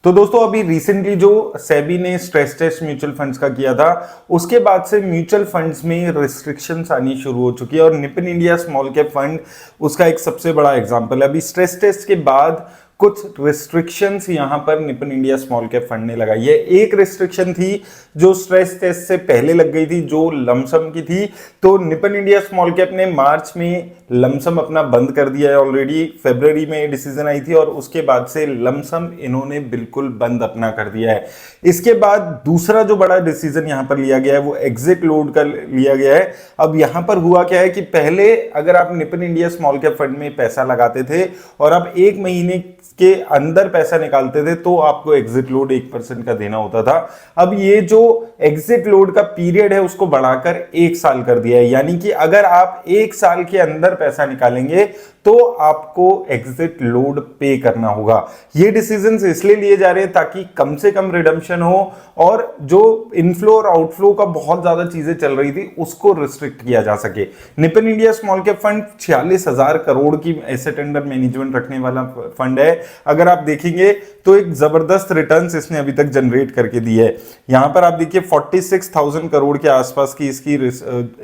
तो दोस्तों अभी रिसेंटली जो सेबी ने स्ट्रेस टेस्ट म्यूचुअल फंड्स का किया था उसके बाद से म्यूचुअल फंड्स में रिस्ट्रिक्शंस आनी शुरू हो चुकी है और Nippon India small cap fund उसका एक सबसे बड़ा एग्जांपल है। अभी स्ट्रेस टेस्ट के बाद कुछ रिस्ट्रिक्शंस यहां पर Nippon India small cap fund ने लगाई है। एक रिस्ट्रिक्शन थी जो स्ट्रेस टेस्ट से पहले लग गई थी, जो लमसम की थी। तो निपन इंडिया स्मॉल कैप ने मार्च में लमसम अपना बंद कर दिया है ऑलरेडी। फरवरी में डिसीजन आई थी और उसके बाद से लमसम इन्होंने बिल्कुल बंद अपना कर दिया है। इसके बाद दूसरा जो बड़ा डिसीजन यहां पर लिया गया है वो एग्जिट लोड का लिया गया है। अब यहां पर हुआ क्या है कि पहले अगर आप Nippon India small cap fund में पैसा लगाते थे और आप एक महीने के अंदर पैसा निकालते थे तो आपको एग्जिट लोड 1% का देना होता था। अब ये जो एग्जिट लोड का पीरियड है उसको बढ़ाकर 1 साल कर दिया है, यानी कि अगर आप 1 साल के अंदर पैसा निकालेंगे तो आपको एग्जिट लोड पे करना होगा। ये डिसीजंस इसलिए लिए जा रहे हैं ताकि कम से कम रिडम्पशन हो और जो इनफ्लो और आउटफ्लो का बहुत ज्यादा चीजें चल रही थी उसको रिस्ट्रिक्ट किया जा सके। Nippon India small cap fund 46,000 crore की एसेट अंडर मैनेजमेंट रखने वाला फंड है। अगर आप देखेंगे तो एक जबरदस्त रिटर्न्स इसने अभी तक जनरेट करके दी है। यहां पर आप देखिए 46,000 करोड़ के आसपास की इसकी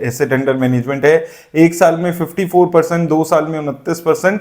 एसेट अंडर मैनेजमेंट है। 1 साल में 54%, 2 साल में 29%,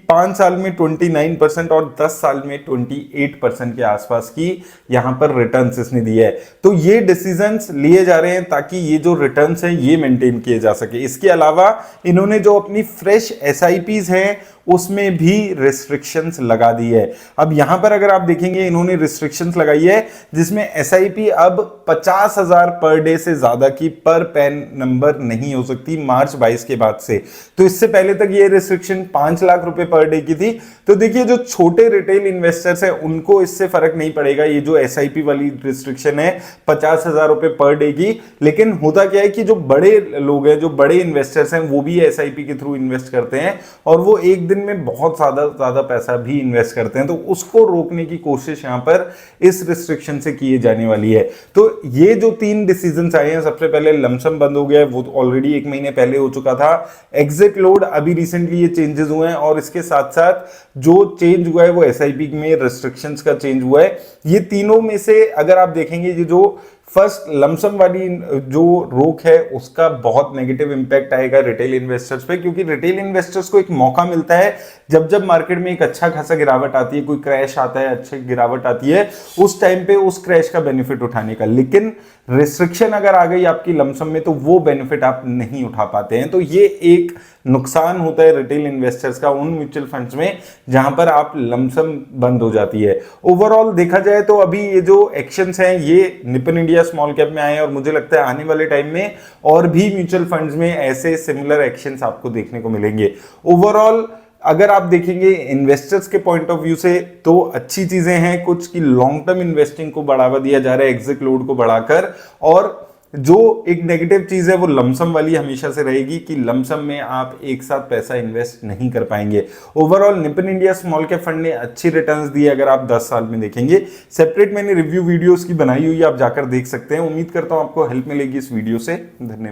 5 साल में 29% और 10 साल में 28% के आसपास की यहां पर रिटर्न्स इसने दी है। तो ये डिसीजंस लिए जा रहे हैं ताकि ये जो रिटर्न्स हैं ये मेंटेन किए जा सके। इसके अलावा इन्होंने जो अपनी फ्रेश एसआईपीज हैं उसमें भी रिस्ट्रिक्शंस लगा दी है। अब यहां पर अगर आप देखेंगे इन्होंने रिस्ट्रिक्शंस लगाई है जिसमें एसआईपी अब 50,000 पर डे से ज्यादा की पर पैन नंबर नहीं हो सकती मार्च 22 के बाद से। तो इससे पहले तक ये रिस्ट्रिक्शन 5 लाख रुपए पर डे की थी। तो देखिए जो छोटे रिटेल इन्वेस्टर्स हैं उनको इससे फर्क नहीं पड़ेगा। ये जो एसआईपी वाली रिस्ट्रिक्शन है 50,000 रुपए पर डे की, लेकिन होता क्या है कि जो बड़े लोग हैं, जो बड़े इन्वेस्टर्स हैं वो भी एसआईपी के थ्रू इन्वेस्ट करते हैं और वो एक दिन में बहुत ज्यादा पैसा भी इन्वेस्ट करते हैं। तो उसको रोकने की कोशिश यहां पर इस रिस्ट्रिक्शन से की जाने वाली है। तो ये जो 3 डिसीजंस आए हैं, सबसे पहले लमसम बंद हो गया है, वो तो ऑलरेडी 1 महीने पहले हो चुका था। एग्जिट लोड अभी रिसेंटली ये चेंजेस हुए हैं और इसके साथ साथ जो चेंज हुआ है वो एसआईपी में रिस्ट्रिक्शंस का चेंज हुआ है। ये तीनों में से अगर आप देखेंगे ये जो फर्स्ट लमसम वाली जो रोक है उसका बहुत नेगेटिव इंपैक्ट आएगा रिटेल इन्वेस्टर्स पे, क्योंकि रिटेल इन्वेस्टर्स को एक मौका मिलता है जब मार्केट में एक अच्छा खासा गिरावट आती है, कोई क्रैश आता है, अच्छी गिरावट आती है, उस टाइम पे उस क्रैश का बेनिफिट उठाने का। लेकिन रिस्ट्रिक्शन अगर आ गई आपकी लमसम में तो वो बेनिफिट आप नहीं उठा पाते हैं। तो ये एक नुकसान होता है रिटेल इन्वेस्टर्स का उन म्यूचुअल फंड्स में जहां पर आप लमसम बंद हो जाती है। ओवरऑल देखा जाए तो अभी ये जो एक्शंस हैं ये निपन इंडिया स्मॉल कैप में आए हैं और मुझे लगता है आने वाले टाइम में और भी म्यूचुअल फंड्स में ऐसे सिमिलर एक्शंस आपको देखने को मिलेंगे। ओवरऑल अगर आप देखेंगे इन्वेस्टर्स के पॉइंट ऑफ व्यू से तो अच्छी चीजें हैं कुछ की लॉन्ग टर्म इन्वेस्टिंग को बढ़ावा दिया जा रहा है एग्जिट लोड को बढ़ाकर, और जो एक नेगेटिव चीज है वो लमसम वाली हमेशा से रहेगी कि लमसम में आप एक साथ पैसा इन्वेस्ट नहीं कर पाएंगे। Overall Nippon India small cap fund ने अच्छी रिटर्न्स दी अगर आप 10 साल में देखेंगे। सेपरेट मैंने रिव्यू वीडियोस की बनाई हुई है, आप जाकर देख सकते हैं। उम्मीद करता हूं आपको हेल्प मिलेगी इस वीडियो से। धन्यवाद।